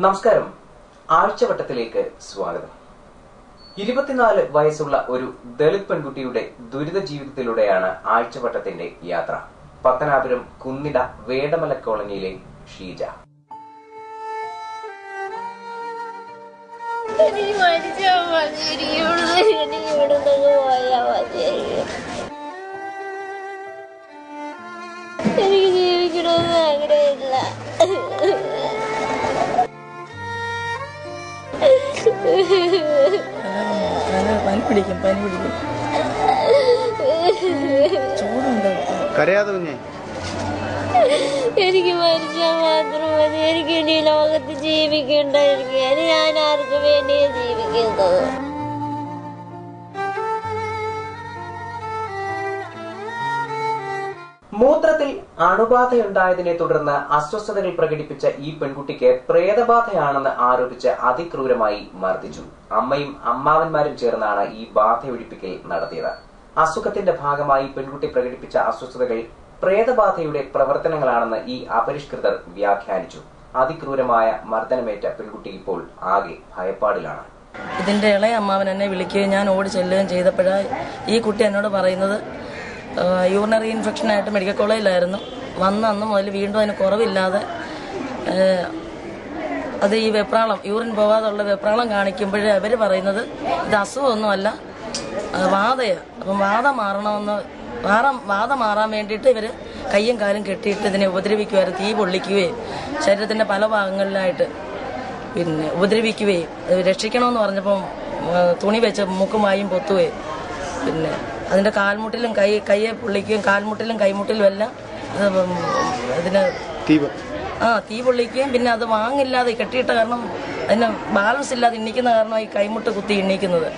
നമസ്കാരം. ആഴ്ചവട്ടത്തിലേക്ക് സ്വാഗതം. 24 വയസ്സുള്ള ഒരു ദളിത് പെൺകുട്ടിയുടെ ദുരിത ജീവിതത്തിലൂടെയാണ് ആഴ്ചവട്ടത്തിന്റെ യാത്ര. പത്തനാപുരം കുന്നിട വേടമല കോളനിയിലെ ഷീജ. എനിക്ക് ജീവിക്കണമെന്ന് ആഗ്രഹമില്ല. പനി പിടിക്കും ചൂടുണ്ടോ? കരയാതെ കുഞ്ഞേ. എനിക്ക് മരിച്ചാൽ മാത്രം മതി. എനിക്ക് ഇനി ലോകത്ത് ജീവിക്കണ്ടായിരിക്കും. ഞാൻ ആർക്ക് വേണ്ടിയാ ജീവിക്കുന്നത്? മൂത്രത്തിൽ അണുബാധയുണ്ടായതിനെ തുടർന്ന് അസ്വസ്ഥതകൾ പ്രകടിപ്പിച്ച ഈ പെൺകുട്ടിക്ക് പ്രേതബാധയാണെന്ന് ആരോപിച്ച് അതിക്രൂരമായി മർദ്ദിച്ചു. അമ്മയും അമ്മാവന്മാരും ചേർന്നാണ് ഈ ബാധയൊഴിപ്പിക്കൽ നടത്തിയത്. അസുഖത്തിന്റെ ഭാഗമായി പെൺകുട്ടി പ്രകടിപ്പിച്ച അസ്വസ്ഥതകൾ പ്രേതബാധയുടെ പ്രവർത്തനങ്ങളാണെന്ന് ഈ അപരിഷ്കൃതർ വ്യാഖ്യാനിച്ചു. അതിക്രൂരമായ മർദ്ദനമേറ്റ പെൺകുട്ടി ഇപ്പോൾ ആകെ ഭയപ്പാടിലാണ്. ഇതിന്റെ ഇളയ അമ്മാവൻ എന്നെ വിളിക്കുകയും ഞാൻ ഓടി ചെല്ലുകയും ചെയ്തപ്പോഴാണ് ഈ കുട്ടി എന്നോട് പറയുന്നത് യൂറിനറി ഇൻഫെക്ഷനായിട്ട് മെഡിക്കൽ കോളേജിലായിരുന്നു. വന്ന അന്ന് മുതൽ വീണ്ടും അതിന് കുറവില്ലാതെ അത് ഈ വെപ്രാളം, യൂറിൻ പോകാതുള്ള വെപ്രാളം കാണിക്കുമ്പോഴേ അവർ പറയുന്നത് ഇത് അസുഖമൊന്നുമല്ല, വാതയാണ്. അപ്പം വാദം മാറാൻ വേണ്ടിയിട്ട് ഇവർ കയ്യും കാലും കെട്ടിയിട്ട് ഇതിനെ ഉപദ്രവിക്കുമായിരുന്നു. തീ പൊള്ളിക്കുകയും ശരീരത്തിൻ്റെ പല ഭാഗങ്ങളിലായിട്ട് ഉപദ്രവിക്കുകയും രക്ഷിക്കണമെന്ന് പറഞ്ഞപ്പം തുണി വെച്ച് മൂക്കും വായും പൊത്തുകയും അതിന്റെ കാൽമുട്ടിലും കയ്യെ പൊള്ളിക്കുകയും കാൽമുട്ടിലും കൈമുട്ടിലും എല്ലാം ഇതിന് തീ പൊള്ളിക്കുകയും പിന്നെ അത് വാങ്ങില്ലാതെ കെട്ടിയിട്ട കാരണം അതിന് ബാലൻസ് ഇല്ലാതെ എണ്ണിക്കുന്ന കാരണമായി കൈമുട്ട് കുത്തി എണ്ണിക്കുന്നത്.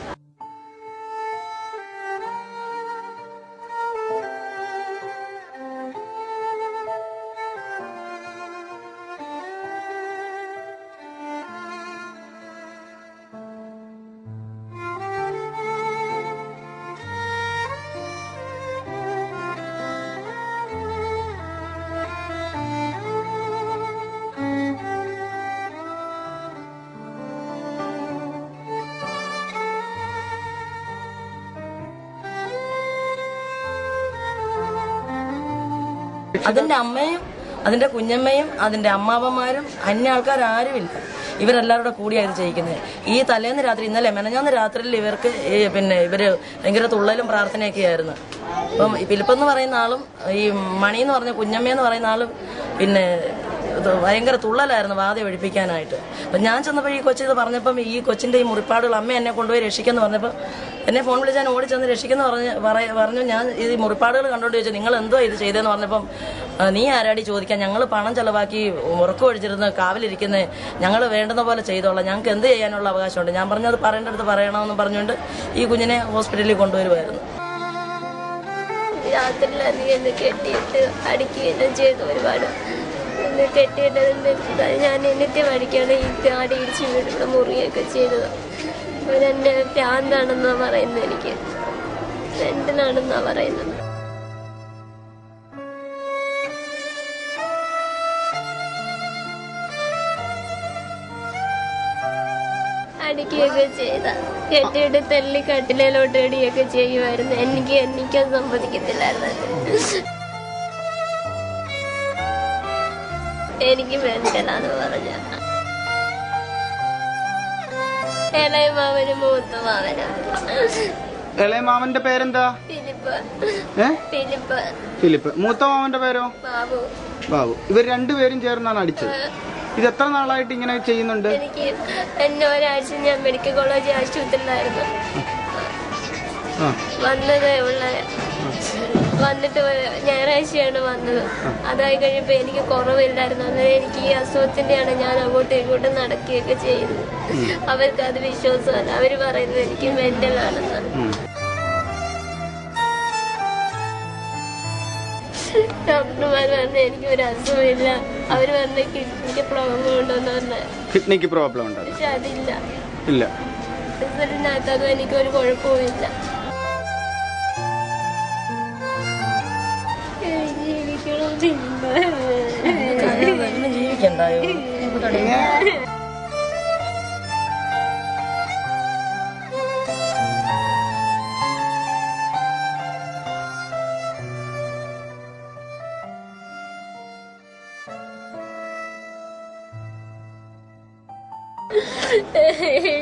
അതിന്റെ അമ്മയും അതിന്റെ കുഞ്ഞമ്മയും അതിന്റെ അമ്മാവന്മാരും അന്യ ആൾക്കാരും ഇവരെല്ലാവരുടെ കൂടിയായിരുന്നു ചെയ്യിക്കുന്നത്. ഈ തലേന്ന് രാത്രി, ഇന്നലെ മെനഞ്ഞാന്ന് രാത്രിയിൽ ഇവർക്ക് ഇവര് ഭയങ്കര തുള്ളലും പ്രാർത്ഥനയൊക്കെ ആയിരുന്നു. അപ്പം ഫിലിപ്പെന്ന് പറയുന്ന ആളും ഈ മണി എന്ന് പറഞ്ഞ കുഞ്ഞമ്മയെന്ന് പറയുന്ന ആളും ഭയങ്കര തുള്ളലായിരുന്നു വാത ഒഴിപ്പിക്കാനായിട്ട്. അപ്പം ഞാൻ ചെന്നപ്പോൾ ഈ കൊച്ചു ഇത് പറഞ്ഞപ്പം ഈ കൊച്ചിന്റെ ഈ മുറിപ്പാടുകൾ അമ്മ എന്നെ കൊണ്ടുപോയി രക്ഷിക്കെന്ന് പറഞ്ഞപ്പോൾ എന്നെ ഫോൺ വിളിച്ച് ഞാൻ ഓടി ചെന്ന് രക്ഷിക്കെന്ന് പറഞ്ഞു. ഞാൻ ഈ മുറിപ്പാടുകൾ കണ്ടുകൊണ്ട് ചോദിച്ചു, നിങ്ങൾ എന്തോ ഇത് ചെയ്തതെന്ന് പറഞ്ഞപ്പം നീ ആരാടി ചോദിക്കാൻ, ഞങ്ങൾ പണം ചെലവാക്കി ഉറക്കം ഒഴിച്ചിരുന്ന് കാവിലിരിക്കുന്നത്, ഞങ്ങൾ വേണ്ടുന്ന പോലെ ചെയ്തോളാം, ഞങ്ങൾക്ക് എന്ത് ചെയ്യാനുള്ള അവകാശമുണ്ട്. ഞാൻ പറഞ്ഞത് പറയേണ്ടടുത്ത് പറയണമെന്ന് പറഞ്ഞുകൊണ്ട് ഈ കുഞ്ഞിനെ ഹോസ്പിറ്റലിൽ കൊണ്ടുവരുമായിരുന്നു. രാത്രിയിലധികം കെട്ടിയിട്ട് അടിക്കുകയും ചെയ്തു. ഒരുപാട് കെട്ടിയിട്ട് ഞാൻ എന്നിട്ട് പഠിക്കാണ് ഈ ആടി ഇടിച്ച് വീടുള്ള മുറിയൊക്കെ ചെയ്തത്. അവരെന്നെ ഭ്രാന്താണെന്നാ പറയുന്നത്, എനിക്ക് മെന്റലാണെന്നാ പറയുന്നത്. അടിക്കുകയൊക്കെ ചെയ്ത കെട്ടിയിട്ട് തല്ലി കട്ടിലോട്ട് ഇടുകയൊക്കെ ചെയ്യുമായിരുന്നു. എനിക്കത് സമ്മതിക്കത്തില്ലായിരുന്നു. എനിക്ക് മെന്റലാന്ന് പറഞ്ഞ ഇളയ മാമനും മൂത്ത മാമനും. ഇളയ മാമന്റെ പേരെന്താ? ഫിലിപ്പ്. മൂത്ത മാമന്റെ പേരോ? ബാബു. ഇവർ രണ്ടുപേരും ചേർന്നാണ് അടിച്ചത്. ഇത് എത്ര നാളായിട്ട് ഇങ്ങനെ ചെയ്യുന്നുണ്ട്? എനിക്ക് ഒരാഴ്ച ഞാൻ മെഡിക്കൽ കോളേജ് ആശുപത്രിയിലായിരുന്നു. വന്നിട്ട് ഞായറാഴ്ചയാണ് വന്നത്. അതായി കഴിയുമ്പോ എനിക്ക് കുറവില്ലായിരുന്നു. അന്നേരം എനിക്ക് ഈ അസുഖത്തിന്റെയാണ് ഞാൻ അങ്ങോട്ടും ഇങ്ങോട്ടും നടക്കുകയൊക്കെ ചെയ്യുന്നത്. അവർക്ക് അത് വിശ്വാസമല്ല. അവര് പറയുന്നത് എനിക്ക് മെന്റലാണെന്ന്. ഡോക്ടർമാർ പറഞ്ഞ എനിക്ക് ഒരു അസുഖമില്ല. അവര് പറഞ്ഞ കിഡ്നിക്ക് പ്രോബ്ലം ഉണ്ടോന്ന് പറഞ്ഞ. കിഡ്നിക്ക് പ്രോബ്ലം ഉണ്ടോ? പക്ഷെ അതില്ല. റിസൾട്ടിനകത്തൊന്നും എനിക്കൊരു കുഴപ്പമില്ല. ജീവിക്കണ്ടായോ?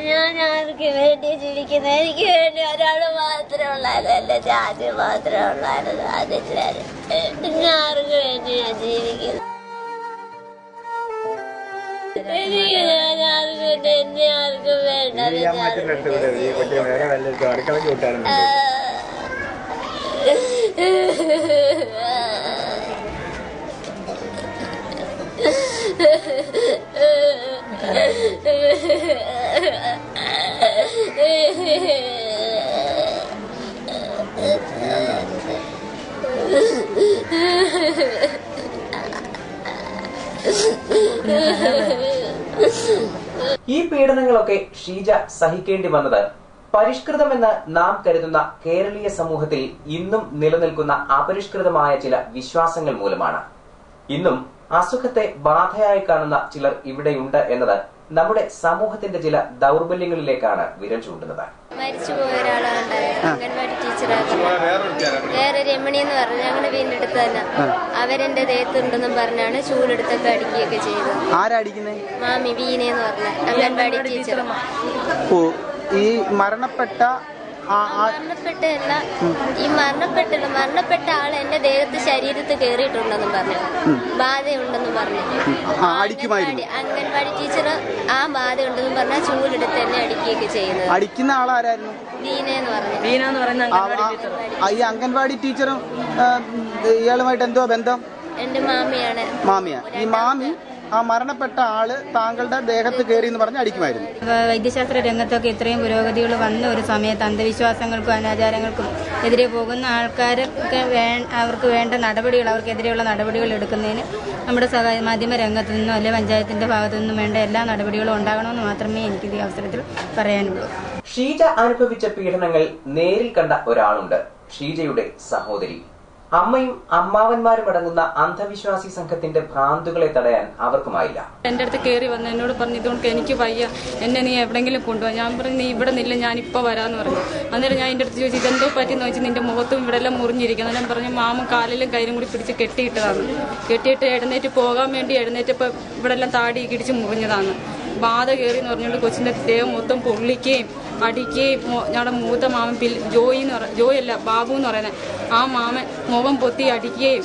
ഞാൻ ആർക്ക് വേണ്ടി ജീവിക്കുന്നത്? എനിക്ക് വേണ്ടി ഒരാൾ മാത്രമേ ഉള്ളായിരുന്നു, ജാതി മാത്രമേ ഉള്ളായിരുന്നു. അതില്ലാതെ ഞാൻ ആർക്ക് വേണ്ടി ഞാൻ ജീവിക്കുന്നു? എനിക്ക് ഞാൻ ആർക്ക് വേണ്ടി, എന്നെ ആർക്കും വേണ്ടത്. ഈ പീഡനങ്ങളൊക്കെ ഷീജ സഹിക്കേണ്ടി വന്നത് പരിഷ്കൃതമെന്ന് നാം കരുതുന്ന കേരളീയ സമൂഹത്തിൽ ഇന്നും നിലനിൽക്കുന്ന അപരിഷ്കൃതമായ ചില വിശ്വാസങ്ങൾ മൂലമാണ്. ഇന്നും അസുഖത്തെ ബാധയായി കാണുന്ന ചിലർ ഇവിടെയുണ്ട് എന്നത് നമ്മുടെ സമൂഹത്തിന്റെ ചില ദൗർബല്യങ്ങളിലേക്കാണ് വിരൽ ചൂണ്ടുന്നത്. മരിച്ചുപോയ ഒരാളുണ്ടായിരുന്നു, അംഗൻവാടി ടീച്ചറായിരുന്നു. വേറെ രമണി എന്ന് പറഞ്ഞു, ഞങ്ങളുടെ വീടിന്റെ അടുത്ത് തന്നെ. അവരെന്റെ ദേഹത്തുണ്ടെന്നും പറഞ്ഞാണ് ചൂലെടുത്തൊക്കെ അടിക്കുകയൊക്കെ ചെയ്തത്. മാമി വീനെന്ന് പറഞ്ഞ അംഗൻവാടി ടീച്ചർ. ഈ മരണപ്പെട്ട മരണപ്പെട്ടല്ല, ഈ മരണപ്പെട്ട ആള് എന്റെ ദേഹത്ത് ശരീരത്ത് കേറിയിട്ടുണ്ടെന്നും പറഞ്ഞു, ബാധയുണ്ടെന്നും പറഞ്ഞു. അംഗൻവാടി ടീച്ചർ ആ ബാധയുണ്ടെന്നും പറഞ്ഞാൽ ചൂലെടുത്ത് എന്നെ അടിക്കുകയൊക്കെ ചെയ്യുന്നത്. അടിക്കുന്ന ആളാരായിരുന്നു? ദീനെന്ന് പറഞ്ഞു. ഈ അംഗൻവാടി ടീച്ചറും ഇയാളുമായിട്ട് എന്തോ ബന്ധം? എന്റെ മാമിയാണ്. ഈ മാമി ആ മരണപ്പെട്ട ആള് താങ്കളുടെ ദേഹത്ത് കയറി എന്ന് പറഞ്ഞ് അടിക്കുമായിരുന്നു. വൈദ്യശാസ്ത്ര രംഗത്തൊക്കെ ഇത്രയും പുരോഗതികൾ വന്ന ഒരു സമയത്ത് അന്ധവിശ്വാസങ്ങൾക്കും അനാചാരങ്ങൾക്കും എതിരെ പോകുന്ന ആൾക്കാർക്ക് അവർക്ക് വേണ്ട നടപടികൾ, അവർക്കെതിരെയുള്ള നടപടികൾ എടുക്കുന്നതിന് നമ്മുടെ മാധ്യമ രംഗത്തു നിന്നും അല്ലെങ്കിൽ പഞ്ചായത്തിന്റെ ഭാഗത്തു നിന്നും വേണ്ട എല്ലാ നടപടികളും ഉണ്ടാകണമെന്ന് മാത്രമേ എനിക്ക് ഈ അവസരത്തിൽ പറയാനുള്ളൂ. ഷീജ അനുഭവിച്ച പീഡനങ്ങൾ നേരിൽ കണ്ട ഒരാളുണ്ട്, ഷീജയുടെ സഹോദരി. അമ്മയും അമ്മാവന്മാരും അടങ്ങുന്ന അന്ധവിശ്വാസി സംഘത്തിന്റെ ഭ്രാന്തുകളെ തടയാൻ അവർക്കുമായില്ല. എന്റെ അടുത്ത് കയറി വന്ന് എന്നോട് പറഞ്ഞു, ഇതുകൊണ്ട് എനിക്ക് വയ്യ, എന്നെ നീ എവിടെങ്കിലും കൊണ്ടുപോകാം. ഞാൻ പറഞ്ഞു, നീ ഇവിടെ നില്ല, ഞാൻ ഇപ്പൊ വരാന്ന് പറഞ്ഞു. അന്നേരം ഞാൻ എന്റെ അടുത്ത് ചോദിച്ചു, ഇതെന്തോ പറ്റിയെന്ന് ചോദിച്ചു. നിന്റെ മുഖത്തും ഇവിടെ എല്ലാം മുറിഞ്ഞിരിക്കുന്നു. ഞാൻ പറഞ്ഞു, മാമൻ കാലിലും കയ്യിലും കൂടി പിടിച്ച് കെട്ടിയിട്ടതാണ്. കെട്ടിയിട്ട് എഴുന്നേറ്റ് പോകാൻ വേണ്ടി എഴുന്നേറ്റപ്പോ ഇവിടെ എല്ലാം താടി ഇടിച്ച് മുറിഞ്ഞതാണ്. ബാധ കയറി എന്ന് പറഞ്ഞുകൊണ്ട് കൊച്ചിന്റെ ദേഹം മൊത്തം പൊള്ളിക്കുകയും അടിക്കുകയും, ഞങ്ങളുടെ മൂത്ത മാമൻ ജോയല്ല ബാബു എന്ന് പറയുന്നത്, ആ മാമൻ മുഖം പൊത്തി അടിക്കുകയും,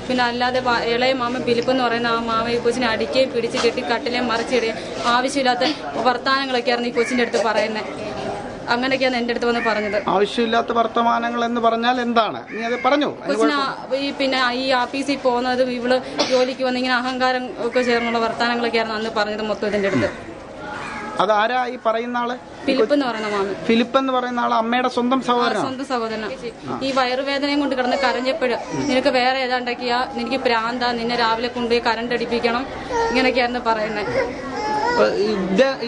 പിന്നെ അല്ലാതെ ഇളയ മാമൻ ഫിലിപ്പ് എന്ന് പറയുന്ന ആ മാമ ഈ കൊച്ചിനെ അടിക്കുകയും പിടിച്ച് കെട്ടി കട്ടിലെ മറിച്ചിടുകയും ആവശ്യമില്ലാത്ത വർത്തമാനങ്ങളൊക്കെയായിരുന്നു ഈ കൊച്ചിന്റെ അടുത്ത് പറയുന്നത്. അങ്ങനെയൊക്കെയാണ് എന്റെ അടുത്ത് വന്ന് പറഞ്ഞത്. ആവശ്യമില്ലാത്ത വർത്തമാനങ്ങൾ എന്ന് പറഞ്ഞാൽ എന്താണ്? നീ അത് പറഞ്ഞു. പിന്നെ ഈ ആഫീസിൽ പോകുന്നതും ഇവള് ജോലിക്ക് വന്ന് ഇങ്ങനെ അഹങ്കാരം ഒക്കെ ചേർന്നുള്ള വർത്തമാനങ്ങളൊക്കെയായിരുന്നു അന്ന് പറഞ്ഞത് മൊത്തം ഇതിന്റെ അടുത്ത്. അതാരാ ഈ പറയുന്ന ആള്? ഫിലിപ്പ് എന്ന് പറയുന്ന മാമൻ. ഫിലിപ്പ് എന്ന് പറയുന്ന ആള് അമ്മയുടെ സ്വന്തം സഹോദരൻ. സ്വന്തം സഹോദരൻ. ഈ വയറുവേദനയും കൊണ്ട് കിടന്ന് കരഞ്ഞപ്പോഴും നിനക്ക് വേറെ ഏതാണ്ടാക്കിയാ, നിനക്ക് പ്രാന്താ, നിന്നെ രാവിലെ കൊണ്ടുപോയി കരണ്ട് അടിപ്പിക്കണം, ഇങ്ങനെയൊക്കെയായിരുന്നു പറയുന്നത്.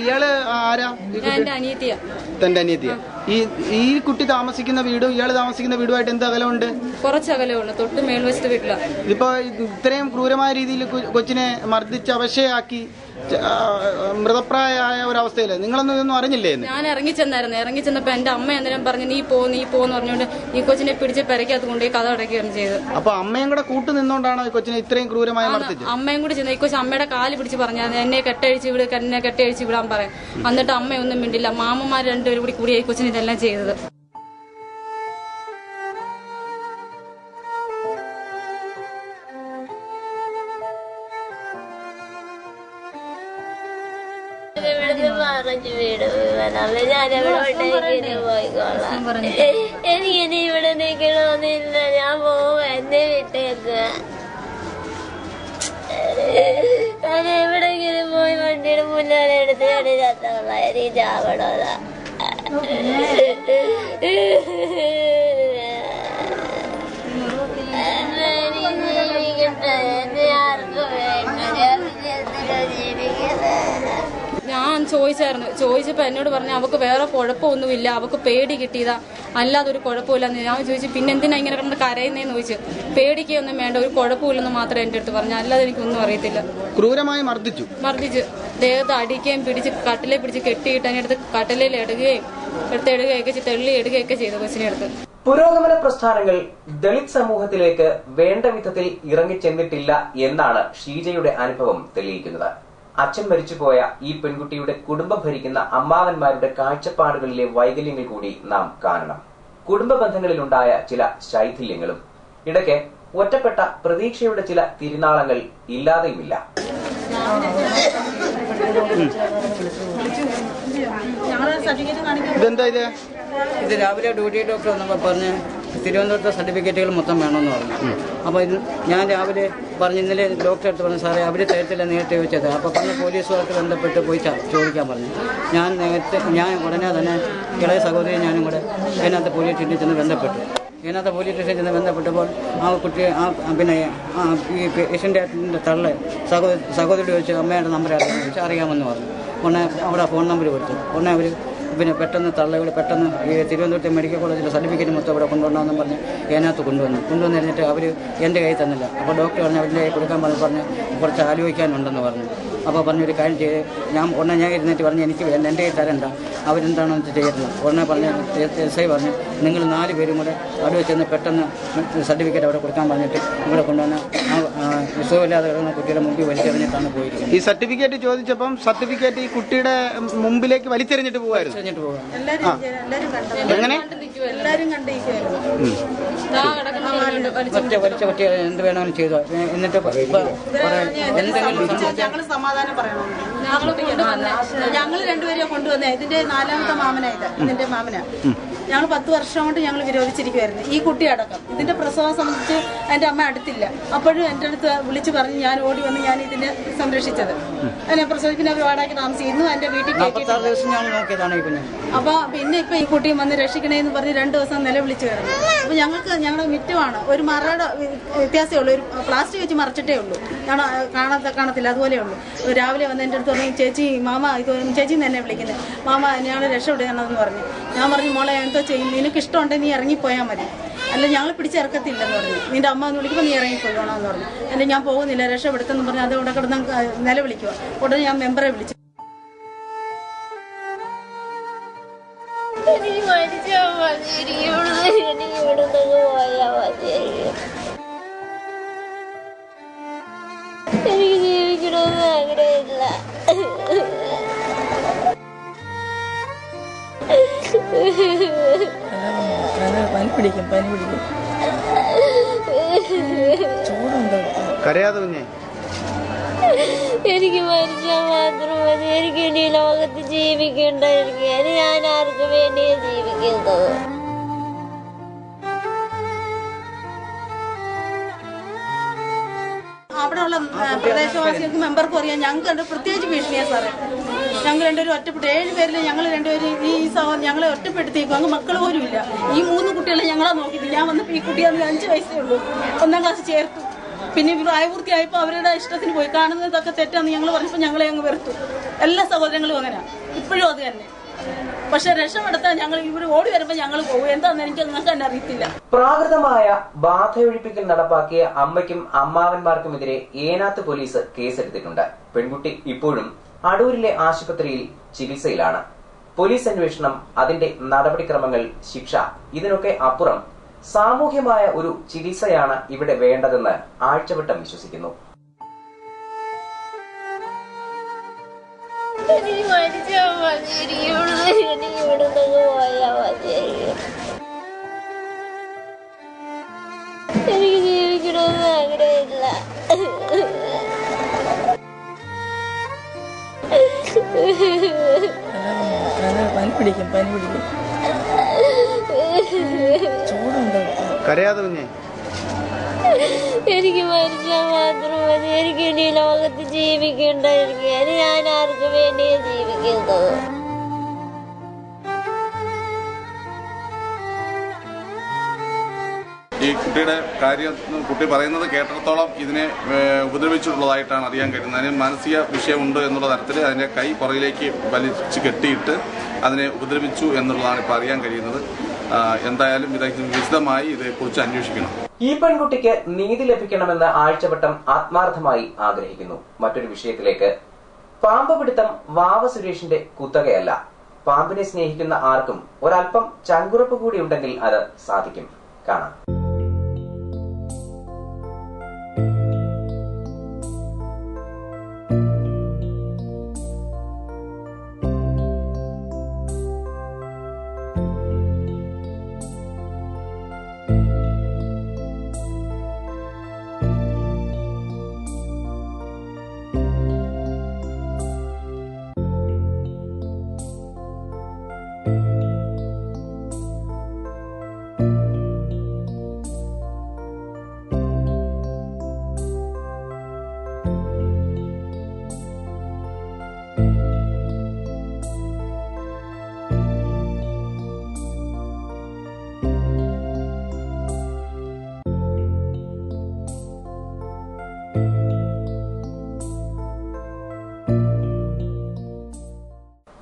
ഇയാള് ആരാ? എന്റെ അനിയത്തിയാ. തന്റെ അനിയത്തിയാ. ഈ കുട്ടി താമസിക്കുന്ന വീടും ഇയാള് താമസിക്കുന്ന വീടുമായിട്ട് എന്ത് അകലമുണ്ട്? കുറച്ച് അകലമുണ്ട്, തൊട്ട് മേൽവശത്ത് വീട്ടില. ഇതിപ്പോ ഇത്രയും ക്രൂരമായ രീതിയിൽ കൊച്ചിനെ മർദ്ദിച്ച് അവശയാക്കി മൃതപ്രായമായ ഒരവസ്ഥയില് നിങ്ങളൊന്നും ഇതൊന്നും അറിഞ്ഞില്ലേ? ഞാൻ ഇറങ്ങിച്ചെന്നപ്പോ എന്റെ അമ്മ എന്തെങ്കിലും പറഞ്ഞു, നീ പോന്ന് പറഞ്ഞുകൊണ്ട് ഈ കൊച്ചിനെ പിടിച്ച് പെരക്കകത്ത് കൊണ്ടുപോയി കഥ അടയ്ക്കുകയാണ് ചെയ്തത്. അപ്പൊ അമ്മയും കൂടെ കൂട്ടു നിന്നോണ്ടാണ് ഈ കൊച്ചിനെ ഇത്രയും ക്രൂരമായി മർദ്ദിച്ചത്? അമ്മയും കൂടി ചെന്ന് ഈ കൊച്ചു അമ്മയുടെ കാല് പിടിച്ച് പറഞ്ഞു, എന്നെ കെട്ടഴിച്ച് വിടാൻ പറയും. എന്നിട്ട് അമ്മയൊന്നും മിണ്ടില്ല. മാമന്മാർ രണ്ടുപേരും കൂടി ഈ കൊച്ചിന് ഇതെല്ലാം ചെയ്തത്. എനിക്കിനി ഇവിടെ നിൽക്കണമെന്നില്ല, ഞാൻ പോവും, എന്നെ വിട്ടേക്ക്. ഞാൻ എവിടെങ്കിലും പോയി വണ്ടിയുടെ മുന്നേ എടുത്ത് ചത്തോള, എനിക്ക് ചാവണോതാ. എന്നെ ആർക്കും വേണ്ട, ജീവിക്കുന്നത്. ഞാൻ ചോദിച്ചപ്പോ എന്നോട് പറഞ്ഞു, അവക്ക് വേറെ കുഴപ്പമൊന്നുമില്ല, അവക്ക് പേടി കിട്ടിയതാ, അല്ലാതെ ഒരു കുഴപ്പമില്ലെന്ന്. ഞാൻ ചോദിച്ചു, പിന്നെ എന്തിനാ ഇങ്ങനെ കിടന്ന് കരയുന്നേന്ന് ചോദിച്ചു. പേടിക്കൊന്നും വേണ്ട, ഒരു കുഴപ്പമില്ലെന്ന് മാത്രം എന്റെ അടുത്ത് പറഞ്ഞു, അല്ലാതെ എനിക്കൊന്നും അറിയത്തില്ല. ക്രൂരമായി മർദ്ദിച്ചു. ദേഹത്ത് അടിക്കുകയും പിടിച്ച് കട്ടിലെ പിടിച്ച് കെട്ടിയിട്ട് അതിനടുത്ത് കട്ടിലയിൽ ഇടുകയും തള്ളി എടുക്കുകയൊക്കെ ചെയ്തു കൊച്ചിനെ അടുത്ത്. പുരോഗമന പ്രസ്ഥാനങ്ങൾ ദളിത് സമൂഹത്തിലേക്ക് വേണ്ട വിധത്തിൽ ഇറങ്ങിച്ചെന്നിട്ടില്ല എന്നാണ് ഷീജയുടെ അനുഭവം തെളിയിക്കുന്നത്. അച്ഛൻ മരിച്ചുപോയ ഈ പെൺകുട്ടിയുടെ കുടുംബം ഭരിക്കുന്ന അമ്മാവന്മാരുടെ കാഴ്ചപ്പാടുകളിലെ വൈകല്യങ്ങൾ കൂടി നാം കാണണം. കുടുംബ ബന്ധങ്ങളിലുണ്ടായ ചില ശൈഥില്യങ്ങളും ഇടയ്ക്ക് ഒറ്റപ്പെട്ട പ്രതീക്ഷയുടെ ചില തിരുനാളങ്ങൾ ഇല്ലാതെയുമില്ല. ഇത് രാവിലെ ഡ്യൂട്ടി ഡോക്ടർ വന്നപ്പോൾ പറഞ്ഞ് തിരുവനന്തപുരത്തെ സർട്ടിഫിക്കറ്റുകൾ മൊത്തം വേണമെന്ന് പറഞ്ഞു. അപ്പോൾ ഇത് ഞാൻ രാവിലെ പറഞ്ഞ് ഇന്നലെ ഡോക്ടറെ അടുത്ത് പറഞ്ഞു, സാറേ അവർ തരത്തില്ല നേരത്തെ ചോദിച്ചത്. അപ്പോൾ പറഞ്ഞ് പോലീസുമായിട്ട് ബന്ധപ്പെട്ട് പോയി ചോദിക്കാൻ പറഞ്ഞു. ഞാൻ ഉടനെ തന്നെ ഇളയ സഹോദരി ഞാനും കൂടെ അതിനകത്ത് പോലീസ് സ്റ്റേഷനിൽ ചെന്ന് ബന്ധപ്പെട്ടു. പോലീസ് സ്റ്റേഷനിൽ ചെന്ന് ബന്ധപ്പെട്ടപ്പോൾ ആ കുട്ടി പിന്നെ ഈ പേഷ്യൻ്റെ തള്ളെ സഹോദരി ചോദിച്ചു അമ്മയുടെ നമ്പർ അറിയാമെന്ന് പറഞ്ഞു. ഉടനെ അവിടെ ഫോൺ നമ്പർ കൊടുത്തു. ഉടനെ അവർ പിന്നെ പെട്ടെന്ന് തള്ളവിടെ പെട്ടെന്ന് ഈ തിരുവനന്തപുരത്തെ മെഡിക്കൽ കോളേജിലെ സർട്ടിഫിക്കറ്റ് മൊത്തം ഇവിടെ കൊണ്ടുവരണമെന്നും പറഞ്ഞ് അതിനകത്ത് കൊണ്ടുവന്നു കഴിഞ്ഞിട്ട് അവർ എൻ്റെ കയ്യിൽ തന്നില്ല. അപ്പോൾ ഡോക്ടർ പറഞ്ഞ് അവരുടെ കയ്യിൽ കൊടുക്കാൻ പറഞ്ഞ് കുറച്ച് ആലോചിക്കാനുണ്ടെന്ന് പറഞ്ഞു. അപ്പോൾ പറഞ്ഞൊരു കാര്യം ചെയ്ത് ഞാൻ ഇരുന്നിട്ട് പറഞ്ഞ് എനിക്ക് എൻ്റെ കയ്യിൽ തരണ്ട, അവരെന്താണോ ചെയ്യുന്നത്. ഉടനെ പറഞ്ഞ് SI പറഞ്ഞ് നിങ്ങൾ 4 പേരും കൂടെ അവിടെ വെച്ചെന്ന് പെട്ടെന്ന് സർട്ടിഫിക്കറ്റ് അവിടെ കൊടുക്കാൻ പറഞ്ഞിട്ട് ഇവിടെ കൊണ്ടുവന്ന് സുഖമില്ലാതെ കിടന്ന കുട്ടിയുടെ മുമ്പിൽ വലിച്ചെറിഞ്ഞിട്ടാണ് പോയിരിക്കുന്നത്. ഈ സർട്ടിഫിക്കറ്റ് ചോദിച്ചപ്പം സർട്ടിഫിക്കറ്റ് ഈ കുട്ടിയുടെ മുമ്പിലേക്ക് വലിച്ചെറിഞ്ഞിട്ട് പോകുമായിരുന്നു. എങ്ങനെ വലിച്ച കുട്ടി എന്ത് വേണമെങ്കിലും ചെയ്തോ. എന്നിട്ട് ഞങ്ങൾ സമാധാനം പറയണം. ഞങ്ങൾ രണ്ടുപേരെയും കൊണ്ടുവന്നേ. ഇതിന്റെ 4ാമത്തെ മാമനായത്. ഇതിന്റെ മാമന ഞങ്ങൾ 10 വർഷം കൊണ്ട് ഞങ്ങൾ വിരോധിച്ചിരിക്കുമായിരുന്നു. ഈ കുട്ടി അടക്കം. ഇതിന്റെ പ്രസവം സംബന്ധിച്ച് എൻ്റെ അമ്മ അടുത്തില്ല. അപ്പോഴും എൻ്റെ അടുത്ത് വിളിച്ചു പറഞ്ഞ് ഞാൻ ഓടി വന്ന് ഞാൻ ഇതിനെ സംരക്ഷിച്ചത്. അതിനെ പ്രസവിക്കുന്ന അവർ വാടകയ്ക്ക് താമസിക്കുന്നു. എൻ്റെ വീട്ടിൽ അപ്പൊ പിന്നെ ഇപ്പൊ ഈ കുട്ടിയും വന്ന് രക്ഷിക്കണേന്ന് പറഞ്ഞ് 2 ദിവസം നിലവിളിച്ചു കിടന്നു. അപ്പൊ ഞങ്ങളുടെ മിറ്റമാണ് ഒരു മറയുടെ വ്യത്യാസമേ ഉള്ളൂ. ഒരു പ്ലാസ്റ്റിക് വെച്ച് മറച്ചിട്ടേ ഉള്ളൂ. ഞങ്ങൾ കാണത്തില്ല, അതുപോലെ ഉള്ളൂ. രാവിലെ വന്ന് എൻ്റെ അടുത്ത് പറഞ്ഞു, ചേച്ചി മാമ ചേച്ചി തന്നെ വിളിക്കുന്നത്, മാമ ഞങ്ങൾ രക്ഷപ്പെടുകയാണെന്ന് പറഞ്ഞു. ഞാൻ പറഞ്ഞു, മോളെ എന്തോ ചെയ്യും, നിനക്ക് ഇഷ്ടമുണ്ടെങ്കിൽ നീ ഇറങ്ങിപ്പോയാൽ മതി, അല്ല ഞങ്ങൾ പിടിച്ചിറക്കത്തില്ലെന്ന് പറഞ്ഞു. നിന്റെ അമ്മ എന്ന് വിളിക്കുമ്പോൾ നീ ഇറങ്ങിപ്പോകണമെന്ന് പറഞ്ഞു. അല്ല ഞാൻ പോകുന്നില്ല, രക്ഷപ്പെടുത്തെന്ന് പറഞ്ഞു. അത് ഇവിടെ കിടന്ന് നിലവിളിക്കുക. ഉടനെ ഞാൻ മെമ്പറെ വിളിച്ചു. എനിക്ക് മരിച്ചാൽ മതി, എനിക്ക് ഇവിടെ നിന്ന് പോയാൽ മതി. എനിക്ക് ജീവിക്കണമെന്ന് ആഗ്രഹമില്ല. പനി പിടിക്കും ചൂടുണ്ടോ? കരയാതെ കുഞ്ഞേ. എനിക്ക് മരിച്ചാൽ മാത്രം മതി. എനിക്ക് ഇനി ലോകത്ത് ജീവിക്കേണ്ടായിരിക്കും. ഞാൻ ആർക്ക് വേണ്ടിയാ ജീവിക്കുന്നത്? അവിടെയുള്ള പ്രദേശവാസികൾക്ക് മെമ്പർക്കും അറിയാം. ഞങ്ങൾക്ക് പ്രത്യേകിച്ച് ഭീഷണിയാ സാറേ. ഞങ്ങൾ രണ്ടുപേരും ഒറ്റപ്പെട്ടു. 7 പേരിൽ ഞങ്ങൾ രണ്ടുപേരും ഈ ഞങ്ങളെ ഒറ്റപ്പെടുത്തിയേക്കും. അങ്ങ് മക്കൾ പോലും ഇല്ല. ഈ 3 കുട്ടികളെ ഞങ്ങളെ നോക്കിയിട്ടില്ല. ഞാൻ വന്നപ്പോൾ ഈ കുട്ടിയാണെങ്കിൽ 5 വയസ്സേ ഉള്ളൂ. 1ാം ക്ലാസ് ചേർത്തു. പിന്നെ പ്രായപൂർത്തിയായപ്പോൾ അവരുടെ ഇഷ്ടത്തിന് പോയി. കാണുന്നതൊക്കെ തെറ്റാന്ന് ഞങ്ങൾ പറഞ്ഞപ്പോൾ ഞങ്ങളെ അങ്ങ് വെറുത്തു. എല്ലാ സഹോദരങ്ങളും അങ്ങനെയാണ്. ഇപ്പോഴും അത് തന്നെ. പക്ഷെ രക്ഷപ്പെടുത്താൻ ഞങ്ങൾ ഇവർ ഓടി വരുമ്പോൾ ഞങ്ങൾ പോകും. എന്താണെന്ന് നിങ്ങൾക്ക് തന്നെ അറിയത്തില്ല. പ്രാകൃതമായ ബാധയൊഴിപ്പിക്കൽ നടപ്പാക്കിയ അമ്മയ്ക്കും അമ്മാവന്മാർക്കുമെതിരെ ഏനാത്ത് പോലീസ് കേസെടുത്തിട്ടുണ്ട്. പെൺകുട്ടി ഇപ്പോഴും അടൂരിലെ ആശുപത്രിയിൽ ചികിത്സയിലാണ്. പോലീസ് അന്വേഷണം, അതിന്റെ നടപടിക്രമങ്ങൾ, ശിക്ഷ, ഇതിനൊക്കെ അപ്പുറം സാമൂഹ്യമായ ഒരു ചികിത്സയാണ് ഇവിടെ വേണ്ടതെന്ന് ആഴ്ചവട്ടം വിശ്വസിക്കുന്നു. എനിക്ക് മരിച്ചാൽ മതി. എനിക്ക് ഇവിടെ നിന്ന് പോയാൽ മതി. എനിക്ക് ജീവിക്കണമെന്ന് ആഗ്രഹമില്ല. പനി പിടിക്കും ചൂടുണ്ടോ? കരയാതെ കുഞ്ഞേ. എനിക്ക് മരിച്ചാൽ മാത്രം മതി. എനിക്ക് ഇനി ലോകത്ത് ജീവിക്കേണ്ടായിരിക്കും. ഞാൻ ആർക്ക് വേണ്ടിയാ ജീവിക്കുന്നത്? ഈ കുട്ടിയുടെ കാര്യം കുട്ടി പറയുന്നത് കേട്ടിടത്തോളം ഇതിനെ ഉപദ്രവിച്ചിട്ടുള്ളതായിട്ടാണ് അറിയാൻ കഴിയുന്നത്. അതിന് മാനസിക വിഷയമുണ്ട് എന്നുള്ള തരത്തിൽ അതിന്റെ കൈ പുറകിലേക്ക് വലിച്ചു കെട്ടിയിട്ട് അതിനെ ഉപദ്രവിച്ചു എന്നുള്ളതാണ് ഇപ്പോൾ അറിയാൻ കഴിയുന്നത്. എന്തായാലും വിശദമായി ഇതേക്കുറിച്ച് അന്വേഷിക്കണം. ഈ പെൺകുട്ടിക്ക് നീതി ലഭിക്കണമെന്ന് ആഴ്ചവട്ടം ആത്മാർത്ഥമായി ആഗ്രഹിക്കുന്നു. മറ്റൊരു വിഷയത്തിലേക്ക്. പാമ്പ് പിടുത്തം വാവ സുരേഷിന്റെ കുത്തകയല്ല. പാമ്പിനെ സ്നേഹിക്കുന്ന ആർക്കും ഒരൽപ്പം ചങ്കുറപ്പ് കൂടി ഉണ്ടെങ്കിൽ അത് സാധിക്കും. കാണാം.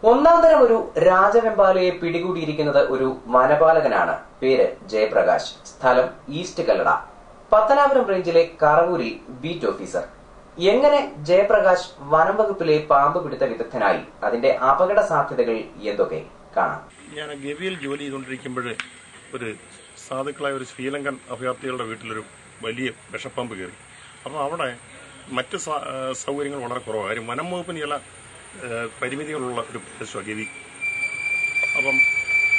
ഒന്നാം തരം ഒരു രാജവെമ്പാലയെ പിടികൂടിയിരിക്കുന്നത് ഒരു വനപാലകനാണ്. പേര് ജയപ്രകാശ്. സ്ഥലം ഈസ്റ്റ് കല്ലട, പത്തനാപുരം റേഞ്ചിലെ കറവൂരിൽ ബീറ്റ് ഓഫീസർ. എങ്ങനെ ജയപ്രകാശ് വനം വകുപ്പിലെ പാമ്പ് പിടുത്ത വിദഗ്ധനായി? അതിന്റെ അപകട സാധ്യതകൾ എന്തൊക്കെ കാണാം. ഞാൻ ഗവിയിൽ ജോലി ചെയ്തുകൊണ്ടിരിക്കുമ്പോൾ ഒരു സാധുക്കളായ ഒരു ശ്രീലങ്കൻ അഭയാർത്ഥികളുടെ വീട്ടിലൊരു വലിയ വിഷപ്പാമ്പ് കയറി. അപ്പോൾ അവിടെ മറ്റ് സൗകര്യങ്ങൾ വളരെ കുറവാണ്. കാര്യം വനം വകുപ്പിന് ചില പരിമിതികളുള്ള ഒരു പ്രദേശമാണ് ഗവി. അപ്പം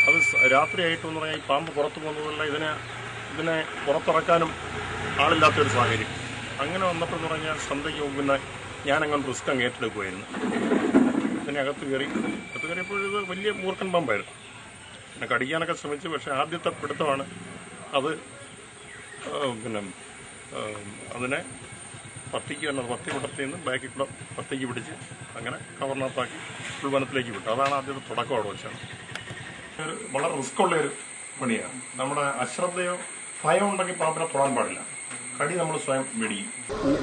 അത് രാത്രിയായിട്ടെന്ന് പറഞ്ഞാൽ ഈ പാമ്പ് പുറത്തു പോകുന്നതല്ല, ഇതിനെ പുറത്തിറക്കാനും ആളില്ലാത്തൊരു സാഹചര്യം. അങ്ങനെ വന്നപ്പോൾ എന്ന് പറഞ്ഞാൽ സന്ധ്യയ്ക്ക് മുമ്പ് ഞാനങ്ങനെ റിസ്ക് അങ്ങ് ഏറ്റെടുക്കുമായിരുന്നു. ഇതിനകത്ത് കയറിയപ്പോൾ ഇത് വലിയ മൂർഖൻ പാമ്പായിരുന്നു. പിന്നെ കടിക്കാനൊക്കെ ശ്രമിച്ചു. പക്ഷേ ആദ്യത്തെ പിടുത്തമാണ് അത്. അതിനെ പത്തി വിടർത്തിൽ നിന്ന് ബാക്കിൽ കൂടെ പത്തിക്ക് പിടിച്ച് അങ്ങനെ കവർണത്താക്കി ഉൾവനത്തിലേക്ക് വിട്ടു. അതാണ് ആദ്യത്തെ തുടക്കം അവിടെ വെച്ചാണ്. വളരെ റിസ്ക്കുള്ളൊരു പണിയാണ്. നമ്മുടെ അശ്രദ്ധയോ ഭയം ഉണ്ടെങ്കിൽ പാമ്പിനെ തൊടാൻ പാടില്ല. കടി നമ്മൾ സ്വയം വെടിയും.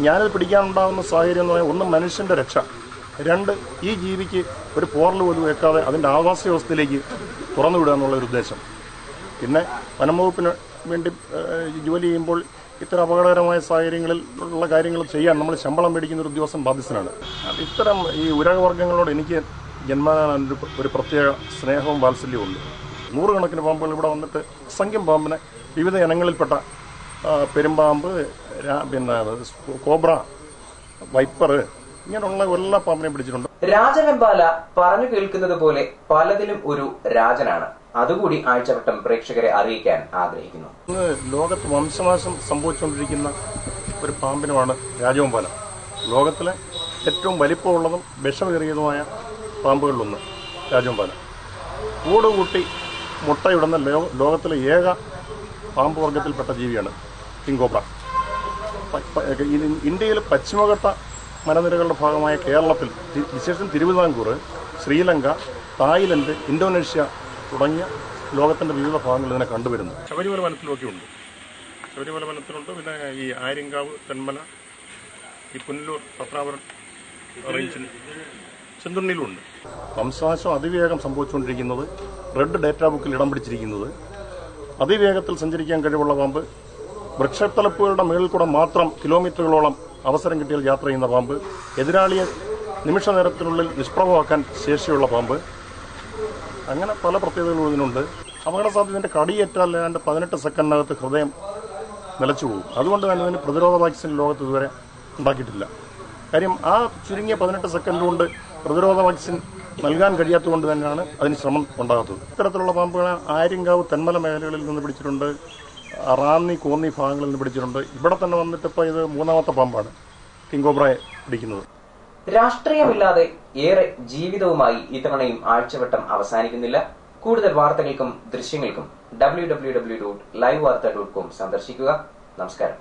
ഞാനത് പിടിക്കാനുണ്ടാകുന്ന സാഹചര്യം എന്ന് പറഞ്ഞാൽ, ഒന്ന് മനുഷ്യൻ്റെ രക്ഷ, രണ്ട് ഈ ജീവിക്ക് ഒരു പോറൽ പോലും വെക്കാതെ അതിൻ്റെ ആവാസ വ്യവസ്ഥയിലേക്ക് തുറന്നു വിടുക എന്നുള്ളൊരു ഉദ്ദേശം. പിന്നെ വനംവകുപ്പിന് വേണ്ടി ജോലി ചെയ്യുമ്പോൾ ഇത്തരം അപകടകരമായ സാഹചര്യങ്ങളിൽ ഉള്ള കാര്യങ്ങൾ ചെയ്യാൻ നമ്മൾ ശമ്പളം മേടിക്കുന്ന ഒരു ഉദ്യോഗസ്ഥൻ ബാധ്യസ്ഥനാണ്. ഇത്തരം ഈ ഉരകവർഗ്ഗങ്ങളോട് എനിക്ക് ജന്മനാ ഒരു പ്രത്യേക സ്നേഹവും വാത്സല്യവും ഉണ്ട്. നൂറുകണക്കിന് പാമ്പുകൾ ഇവിടെ വന്നിട്ട് അസംഖ്യം പാമ്പിനെ വിവിധ ഇനങ്ങളിൽപ്പെട്ട പെരുമ്പാമ്പ്, പിന്നെ കോബ്ര, വൈപ്പർ, ഇങ്ങനെയുള്ള എല്ലാ പാമ്പിനെയും പിടിച്ചിട്ടുണ്ട്. രാജവെമ്പാല പറഞ്ഞു കേൾക്കുന്നത് പോലെ പലതിലും ഒരു രാജനാണ്. അതുകൂടി ആഴ്ചവട്ടം പ്രേക്ഷകരെ അറിയിക്കാൻ ആഗ്രഹിക്കുന്നു. ഇന്ന് ലോകത്ത് വംശനാശം സംഭവിച്ചുകൊണ്ടിരിക്കുന്ന ഒരു പാമ്പിനുമാണ് രാജവെമ്പാല. ലോകത്തിലെ ഏറ്റവും വലിപ്പമുള്ളതും വിഷമേറിയതുമായ പാമ്പുകളിലൊന്ന് രാജവെമ്പാല. കൂടുകൂട്ടി മുട്ടയിടുന്ന ലോകത്തിലെ ഏക പാമ്പ് വർഗത്തിൽപ്പെട്ട ജീവിയാണ് കിങ് കോബ്ര. ഇന്ത്യയിൽ പശ്ചിമഘട്ട മലനിരകളുടെ ഭാഗമായ കേരളത്തിൽ, വിശേഷം തിരുവിതാംകൂർ, ശ്രീലങ്ക, തായ്ലൻഡ്, ഇന്തോനേഷ്യ തുടങ്ങിയ ലോകത്തിൻ്റെ വിവിധ ഭാഗങ്ങളിൽ ഇതിനെ കണ്ടുവരുന്നു. ശബരിമല വനത്തിലൊക്കെ ഉണ്ട്. ശബരിമല വനത്തിലുണ്ട്. പിന്നെ ഈ ആര്യങ്കാവ്, തെന്മല, ഈ പുനലൂർ, പത്തനാപുരം റേഞ്ചിൽ, ചെന്തുണ്ണിയിലുണ്ട്. വംശനാശം അതിവേഗം സംഭവിച്ചുകൊണ്ടിരിക്കുന്നത്, റെഡ് ഡേറ്റാ ബുക്കിൽ ഇടം പിടിച്ചിരിക്കുന്നത്, അതിവേഗത്തിൽ സഞ്ചരിക്കാൻ കഴിവുള്ള പാമ്പ്, വൃക്ഷത്തലപ്പുകളുടെ മുകളിൽ കൂടെ മാത്രം കിലോമീറ്ററുകളോളം അവസരം കിട്ടിയാൽ യാത്ര ചെയ്യുന്ന പാമ്പ്, എതിരാളിയെ നിമിഷ നേരത്തിനുള്ളിൽ നിഷ്പ്രഭമാക്കാൻ ശേഷിയുള്ള പാമ്പ്, അങ്ങനെ പല പ്രത്യേകതകളും ഇതിനുണ്ട്. അപകട സാധ്യതയുടെ കടിയേറ്റാൽ ഏതാണ്ട് 18 സെക്കൻഡിനകത്ത് ഹൃദയം നിലച്ചു പോകും. അതുകൊണ്ട് തന്നെ അതിന് പ്രതിരോധ വാക്സിൻ ലോകത്ത് ഇതുവരെ ഉണ്ടാക്കിയിട്ടില്ല. കാര്യം ആ ചുരുങ്ങിയ 18 സെക്കൻഡ് കൊണ്ട് പ്രതിരോധ വാക്സിൻ നൽകാൻ കഴിയാത്തതുകൊണ്ട് തന്നെയാണ് അതിന് ശ്രമം ഉണ്ടാകാത്തത്. ഇത്തരത്തിലുള്ള പാമ്പുകളെ ആര്യങ്കാവ്, തെന്മല മേഖലകളിൽ നിന്ന് പിടിച്ചിട്ടുണ്ട്. റാന്നി, കോന്നി ഭാഗങ്ങളിൽ നിന്ന് പിടിച്ചിട്ടുണ്ട്. ഇവിടെ തന്നെ വന്നിട്ട് ഇപ്പോൾ ഇത് 3ാമത്തെ പാമ്പാണ് കിങ് കോബ്രയെ പിടിക്കുന്നത്. രാഷ്ട്രീയമില്ലാതെ ഏറെ ജീവിതവുമായി ഇത്തവണയും ആഴ്ചവട്ടം അവസാനിക്കുന്നില്ല. കൂടുതൽ വാർത്തകൾക്കും ദൃശ്യങ്ങൾക്കും www.livevarta.com സന്ദർശിക്കുക. നമസ്കാരം.